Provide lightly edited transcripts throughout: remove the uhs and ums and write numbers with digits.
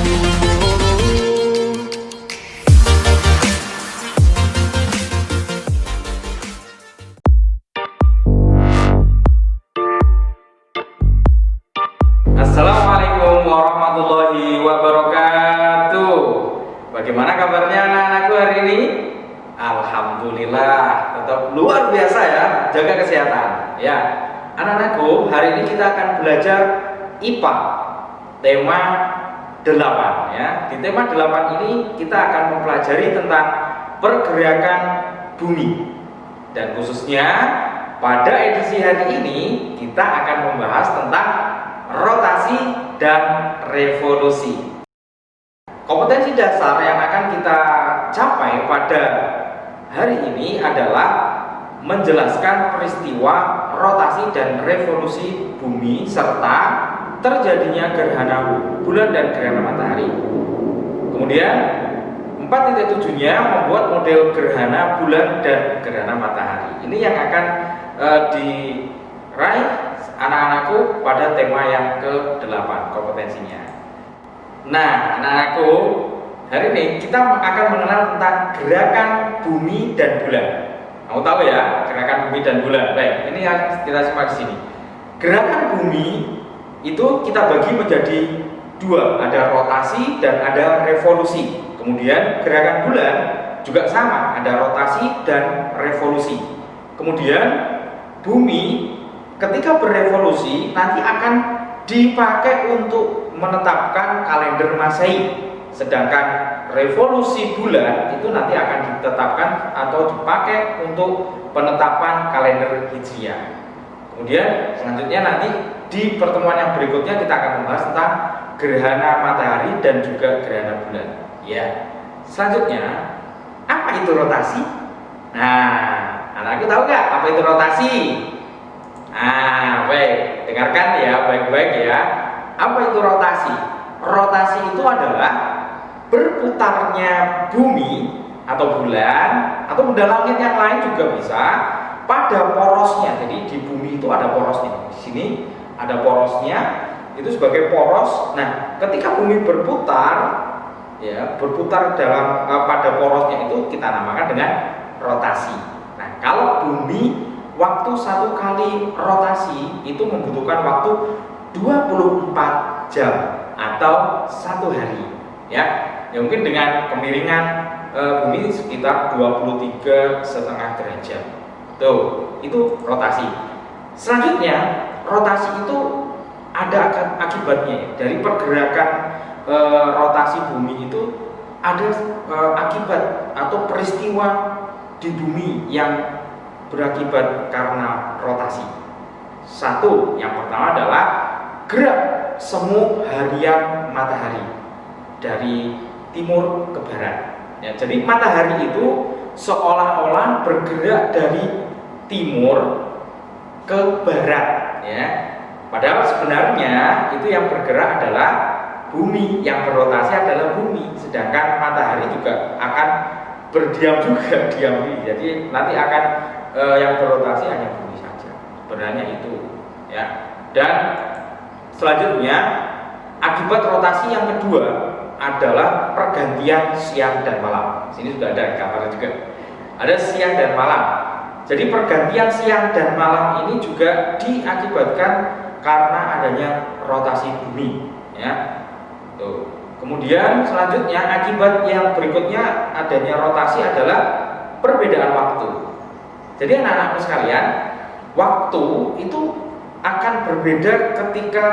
Assalamualaikum warahmatullahi wabarakatuh. Bagaimana kabarnya anak-anakku hari ini? Alhamdulillah, tetap luar biasa ya, jaga kesehatan. Ya, anak-anakku, hari ini kita akan belajar IPA, tema 8 ya. Di tema 8 ini kita akan mempelajari tentang pergerakan bumi. Dan khususnya pada edisi hari ini kita akan membahas tentang rotasi dan revolusi. Kompetensi dasar yang akan kita capai pada hari ini adalah menjelaskan peristiwa rotasi dan revolusi bumi serta terjadinya gerhana bulan dan gerhana matahari. Kemudian 4.7-nya membuat model gerhana bulan dan gerhana matahari. Ini yang akan diraih anak-anakku pada tema yang ke-8 kompetensinya. Nah, anak-anakku, hari ini kita akan mengenal tentang gerakan bumi dan bulan. Kamu tahu ya, gerakan bumi dan bulan. Baik, ini yang kita simak di sini. Gerakan bumi itu kita bagi menjadi dua, ada rotasi dan ada revolusi. Kemudian gerakan bulan juga sama, ada rotasi dan revolusi. Kemudian bumi ketika berevolusi nanti akan dipakai untuk menetapkan kalender Masehi, sedangkan revolusi bulan itu nanti akan ditetapkan atau dipakai untuk penetapan kalender Hijriah. Kemudian selanjutnya nanti di pertemuan yang berikutnya kita akan membahas tentang gerhana matahari dan juga gerhana bulan. Ya, selanjutnya apa itu rotasi? Nah, anakku tahu nggak apa itu rotasi? Baik, dengarkan ya baik-baik ya. Apa itu rotasi? Rotasi itu adalah berputarnya bumi atau bulan atau benda langit yang lain juga bisa pada porosnya. Jadi di bumi itu ada porosnya. Di sini ada porosnya, itu sebagai poros. Nah, ketika bumi berputar, ya berputar dalam pada porosnya itu kita namakan dengan rotasi. Nah, kalau bumi waktu satu kali rotasi itu membutuhkan waktu 24 jam atau 1 hari ya. Mungkin dengan kemiringan bumi sekitar 23,5 derajat. Tuh, itu rotasi. Selanjutnya, rotasi itu ada akibatnya. Dari pergerakan rotasi bumi itu ada akibat atau peristiwa di bumi yang berakibat karena rotasi. Satu, yang pertama adalah gerak semu harian matahari dari timur ke barat. Ya, jadi matahari itu seolah-olah bergerak dari timur ke barat. Ya, padahal sebenarnya itu yang bergerak adalah bumi, yang berrotasi adalah bumi, sedangkan matahari juga akan berdiam juga diam. Jadi nanti akan yang berrotasi hanya bumi saja. Sebenarnya itu ya. Dan selanjutnya akibat rotasi yang kedua adalah pergantian siang dan malam. Sini sudah ada gambarnya juga. Ada siang dan malam. Jadi pergantian siang dan malam ini juga diakibatkan karena adanya rotasi bumi ya. Tuh. Kemudian selanjutnya akibat yang berikutnya adanya rotasi adalah perbedaan waktu. Jadi anak-anakku sekalian, waktu itu akan berbeda ketika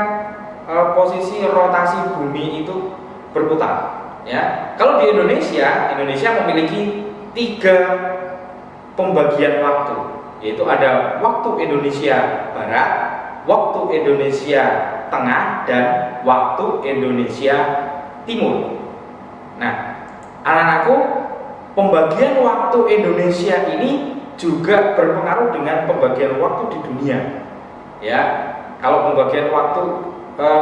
posisi rotasi bumi itu berputar. Ya, kalau di Indonesia memiliki 3 pembagian waktu, yaitu ada waktu Indonesia Barat, waktu Indonesia Tengah, dan waktu Indonesia Timur. Nah, anak-anakku, pembagian waktu Indonesia ini juga berpengaruh dengan pembagian waktu di dunia. Ya, kalau pembagian waktu,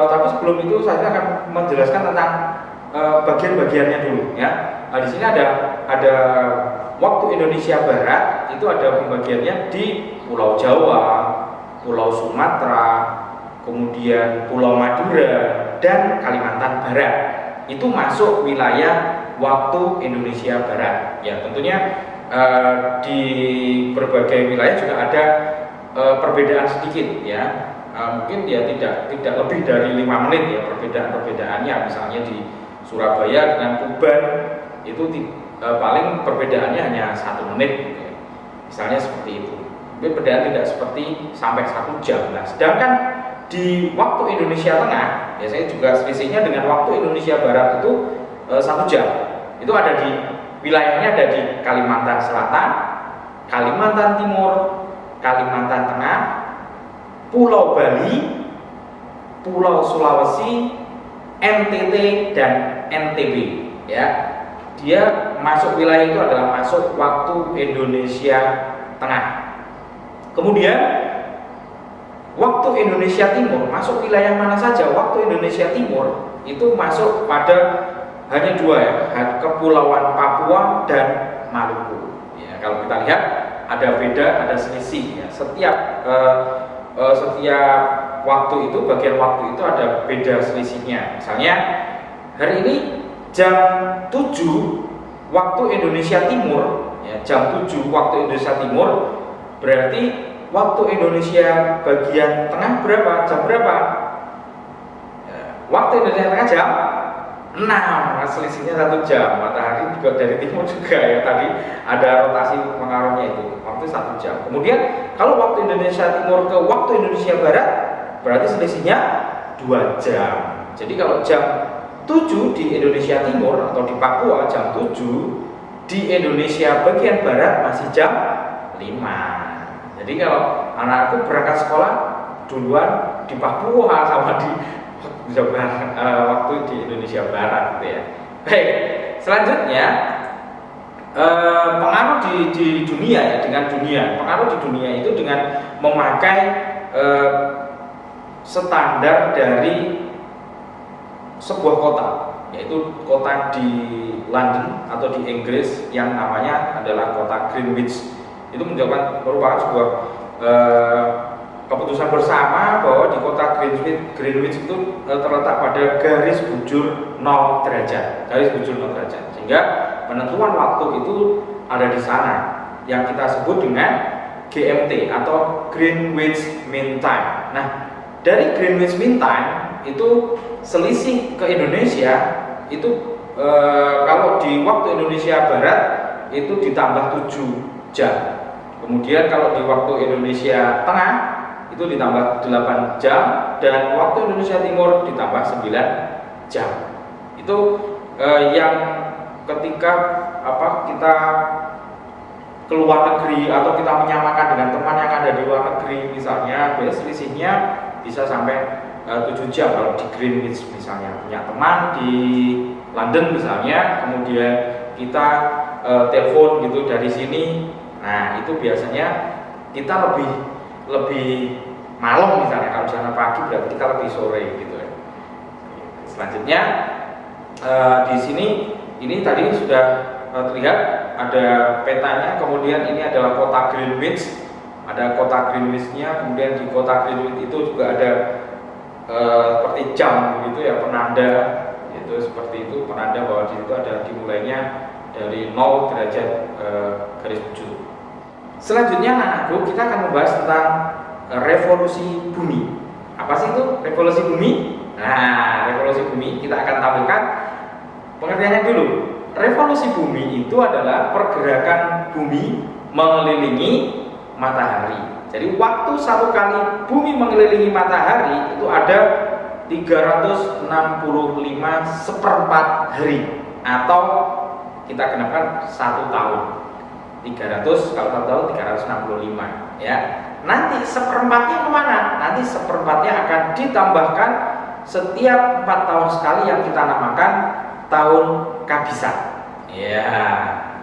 tapi sebelum itu saya akan menjelaskan tentang bagian-bagiannya dulu. Ya, di sini ada waktu Indonesia Barat, itu ada pembagiannya di Pulau Jawa, Pulau Sumatera, kemudian Pulau Madura, dan Kalimantan Barat. itu masuk wilayah waktu Indonesia Barat. Ya, tentunya di berbagai wilayah juga ada perbedaan sedikit ya. Mungkin ya tidak lebih dari 5 menit ya perbedaan-perbedaannya. Misalnya di Surabaya dengan Tuban itu paling perbedaannya hanya 1 menit ya. Misalnya seperti itu. Tapi perbedaan tidak seperti sampai 1 jam. Nah, sedangkan di waktu Indonesia Tengah biasanya juga selisihnya dengan waktu Indonesia Barat itu 1 jam. Itu ada di wilayahnya, ada di Kalimantan Selatan, Kalimantan Timur, Kalimantan Tengah, Pulau Bali, Pulau Sulawesi, NTT dan NTB ya. Dia masuk wilayah itu adalah masuk waktu Indonesia Tengah. Kemudian waktu Indonesia Timur masuk wilayah mana saja? Waktu Indonesia Timur itu masuk pada hanya 2 ya, Kepulauan Papua dan Maluku. Ya, kalau kita lihat ada beda, ada selisih ya. Setiap waktu itu, bagian waktu itu ada beda selisihnya. Misalnya hari ini jam 7 waktu Indonesia Timur ya, jam 7 waktu Indonesia Timur berarti waktu Indonesia bagian tengah berapa? Jam berapa? Ya, waktu Indonesia Tengah jam 6, selisihnya 1 jam. Matahari juga dari timur juga ya, tadi ada rotasi pengaruhnya itu, waktu 1 jam. Kemudian kalau waktu Indonesia Timur ke waktu Indonesia Barat berarti selisihnya 2 jam. Jadi kalau jam 7 di Indonesia Timur atau di Papua jam 7, di Indonesia bagian Barat masih jam 5. Jadi kalau anakku berangkat sekolah duluan di Papua sama di waktu di Indonesia Barat gitu ya. Baik, selanjutnya pengaruh di dunia ya, dengan dunia. Pengaruh di dunia itu dengan memakai standar dari sebuah kota, yaitu kota di London atau di Inggris yang namanya adalah kota Greenwich. Itu merupakan sebuah keputusan bersama bahwa di kota Greenwich itu terletak pada garis bujur 0 derajat, sehingga penentuan waktu itu ada di sana yang kita sebut dengan GMT atau Greenwich Mean Time. Nah, dari Greenwich Mean Time itu selisih ke Indonesia itu kalau di waktu Indonesia Barat itu ditambah 7 jam. Kemudian kalau di waktu Indonesia Tengah itu ditambah 8 jam dan waktu Indonesia Timur ditambah 9 jam. Itu yang ketika kita keluar negeri atau kita menyamakan dengan teman yang ada di luar negeri misalnya, selisihnya bisa sampai 7 jam kalau di Greenwich misalnya. Punya teman di London misalnya, kemudian kita telepon gitu dari sini. Nah, itu biasanya kita lebih malam misalnya, kalau di sana pagi berarti kita lebih sore gitu ya. Selanjutnya di sini ini tadi sudah terlihat ada petanya, kemudian ini adalah kota Greenwich, ada kota Greenwich-nya, kemudian di kota Greenwich itu juga ada seperti jam gitu ya, penanda itu seperti itu, penanda bahwa di situ ada dimulainya dari 0 derajat garis bujur. Selanjutnya anak-anakku, kita akan membahas tentang revolusi bumi. Apa sih itu revolusi bumi? Nah, revolusi bumi kita akan tampilkan pengertiannya dulu. Revolusi bumi itu adalah pergerakan bumi mengelilingi matahari. Jadi waktu satu kali bumi mengelilingi matahari itu ada 365 seperempat hari, atau kita kenakan 1 tahun. 300 kalau 1 tahun 365 ya. Nanti seperempatnya kemana? Nanti seperempatnya akan ditambahkan setiap 4 tahun sekali yang kita namakan tahun kabisat. Ya,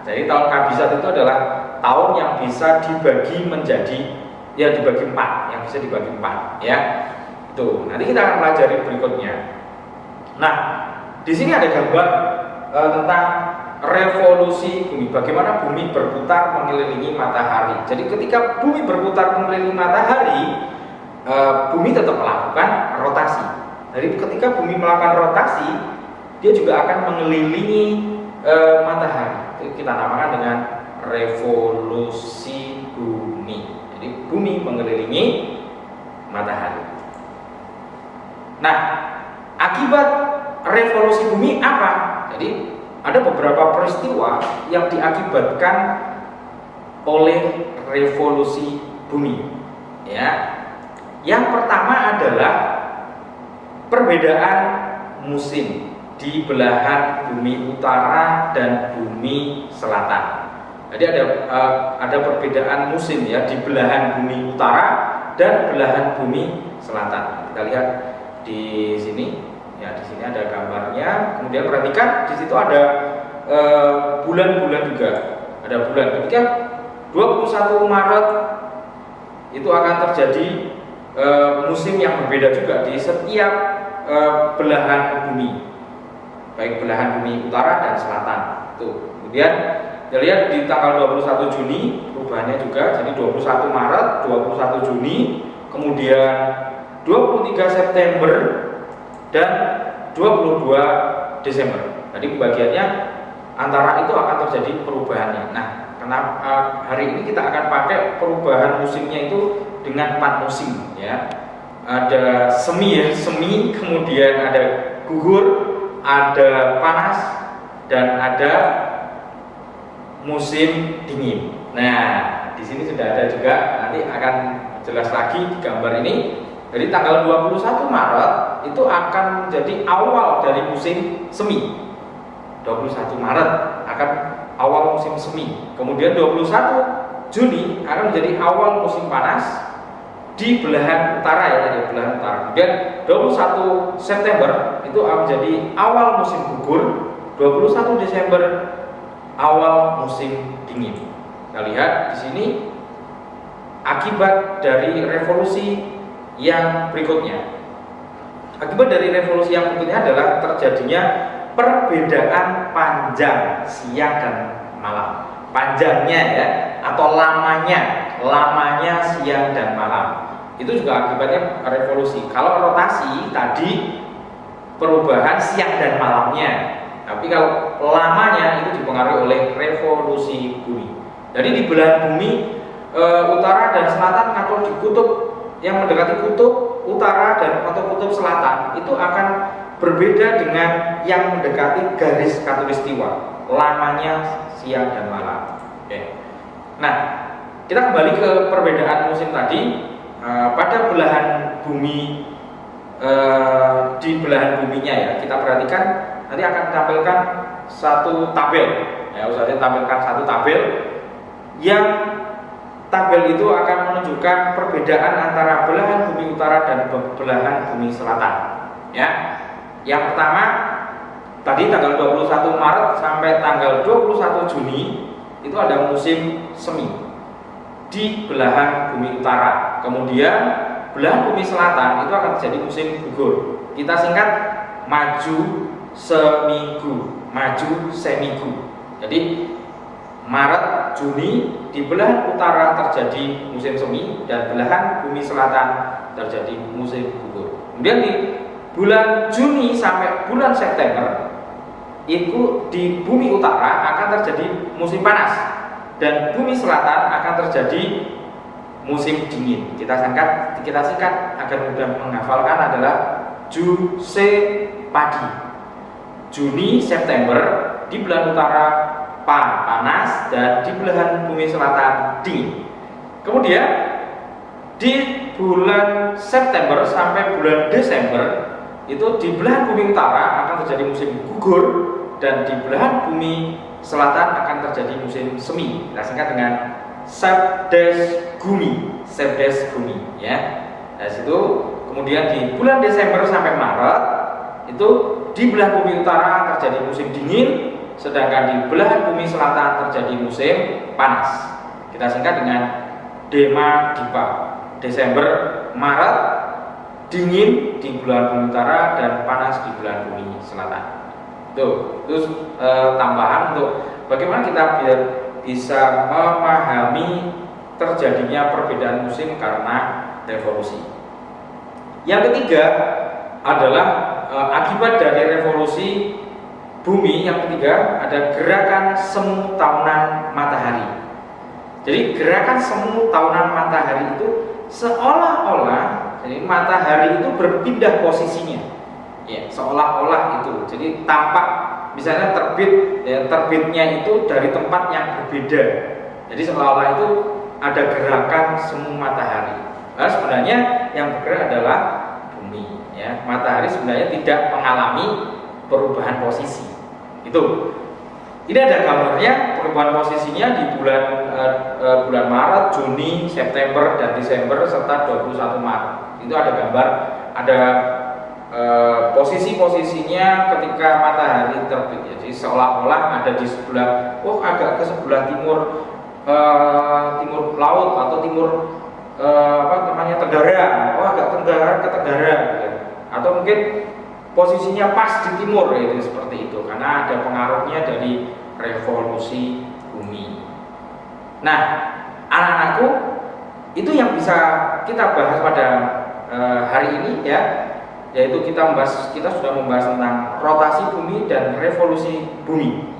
jadi tahun kabisat itu adalah tahun yang bisa dibagi menjadi dibagi 4, yang bisa dibagi 4 ya. Tuh, nanti kita akan pelajari berikutnya. Nah, di sini ada gambar tentang revolusi bumi, bagaimana bumi berputar mengelilingi matahari. Jadi ketika bumi berputar mengelilingi matahari, bumi tetap melakukan rotasi. Jadi ketika bumi melakukan rotasi, dia juga akan mengelilingi matahari. Itu kita namakan dengan revolusi bumi. Jadi bumi mengelilingi matahari. Nah, akibat revolusi bumi apa? Jadi ada beberapa peristiwa yang diakibatkan oleh revolusi bumi. Ya, yang pertama adalah perbedaan musim di belahan bumi utara dan bumi selatan. Jadi ada perbedaan musim ya di belahan bumi utara dan belahan bumi selatan. Kita lihat di sini. Ya, di sini ada gambarnya. Kemudian perhatikan di situ ada bulan-bulan juga. Ada bulan. Ketika 21 Maret itu akan terjadi musim yang berbeda juga di setiap belahan bumi, baik belahan bumi utara dan selatan. Tuh. Kemudian kita lihat di tanggal 21 Juni perubahannya juga. Jadi 21 Maret, 21 Juni, kemudian 23 September dan 22 Desember. Jadi pembagiannya antara itu akan terjadi perubahannya. Nah, kenapa hari ini kita akan pakai perubahan musimnya itu dengan 4 musim ya. Ada semi ya, semi, kemudian ada gugur, ada panas, dan ada musim dingin. Nah, di sini sudah ada juga, nanti akan jelas lagi di gambar ini. Jadi tanggal 21 Maret itu akan menjadi awal dari musim semi. 21 Maret akan awal musim semi. Kemudian 21 Juni akan menjadi awal musim panas di belahan utara ya, tadi belahan utara. Kemudian 21 September itu akan menjadi awal musim gugur. 21 Desember awal musim dingin. Kita lihat di sini akibat dari revolusi yang berikutnya. Akibat dari revolusi yang berikutnya adalah terjadinya perbedaan panjang siang dan malam. Panjangnya ya, atau lamanya siang dan malam. Itu juga akibatnya revolusi. Kalau rotasi tadi perubahan siang dan malamnya. Tapi kalau lamanya itu dipengaruhi oleh revolusi bumi. Jadi di belahan bumi utara dan selatan atau di kutub yang mendekati kutub utara dan atau kutub selatan itu akan berbeda dengan yang mendekati garis khatulistiwa, lamanya siang dan malam. Oke. Nah, kita kembali ke perbedaan musim tadi. Pada belahan bumi di belahan buminya ya, kita perhatikan nanti akan tampilkan satu tabel ya, usahanya tampilkan satu tabel yang tabel itu akan menunjukkan perbedaan antara belahan bumi utara dan belahan bumi selatan ya. Yang pertama tadi tanggal 21 Maret sampai tanggal 21 Juni itu ada musim semi di belahan bumi utara. Kemudian belahan bumi selatan itu akan terjadi musim gugur. Kita singkat maju semigu. Jadi Maret, Juni di belahan utara terjadi musim semi dan belahan bumi selatan terjadi musim gugur. Kemudian di bulan Juni sampai bulan September itu di bumi utara akan terjadi musim panas dan bumi selatan akan terjadi musim dingin. Kita singkat agar mudah menghafalkan adalah Juse Padi. Juni September di belahan utara panas dan di belahan bumi selatan dingin. Kemudian di bulan September sampai bulan Desember itu di belahan bumi utara akan terjadi musim gugur dan di belahan bumi selatan akan terjadi musim semi. Kita singkat dengan Sabdes Gumi ya. Dari situ kemudian di bulan Desember sampai Maret itu di belahan bumi utara terjadi musim dingin, sedangkan di belahan bumi selatan terjadi musim panas. Kita singkat dengan Dema Dipa. Desember, Maret dingin di belahan bumi utara dan panas di belahan bumi selatan. Terus tambahan untuk bagaimana kita biar bisa memahami terjadinya perbedaan musim karena revolusi. Yang ketiga adalah akibat dari revolusi bumi, yang ketiga ada gerakan semu tahunan matahari. Jadi gerakan semu tahunan matahari itu seolah-olah jadi matahari itu berpindah posisinya, ya seolah-olah itu. Jadi tampak misalnya terbit, ya, terbitnya itu dari tempat yang berbeda. Jadi seolah-olah itu ada gerakan semu matahari. Nah, sebenarnya yang bergerak adalah bumi. Ya, matahari sebenarnya tidak mengalami perubahan posisi. Itu. Ini ada gambarnya perubahan posisinya di bulan Maret, Juni, September, dan Desember serta 21 Maret. Itu ada gambar, ada posisi-posisinya ketika matahari terbit. Jadi seolah-olah ada di sebelah, agak ke sebelah timur laut atau timur tenggara, agak ke tenggara, gitu. Atau mungkin posisinya pas di timur, itu seperti itu, karena ada pengaruhnya dari revolusi bumi. Nah, anak-anakku, itu yang bisa kita bahas pada hari ini, ya, yaitu kita sudah membahas tentang rotasi bumi dan revolusi bumi.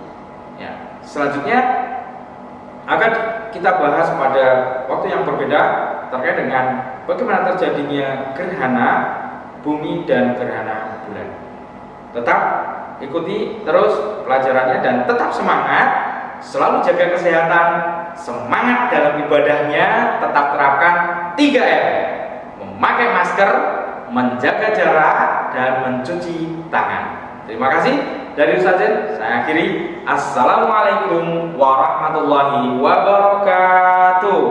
Ya, selanjutnya akan kita bahas pada waktu yang berbeda terkait dengan bagaimana terjadinya gerhana bumi dan gerhana bulan. Tetap ikuti terus pelajarannya dan tetap semangat, selalu jaga kesehatan, semangat dalam ibadahnya, tetap terapkan 3M: memakai masker, menjaga jarak, dan mencuci tangan. Terima kasih dari Ustaz Zen. Saya akhiri. Assalamualaikum warahmatullahi wabarakatuh.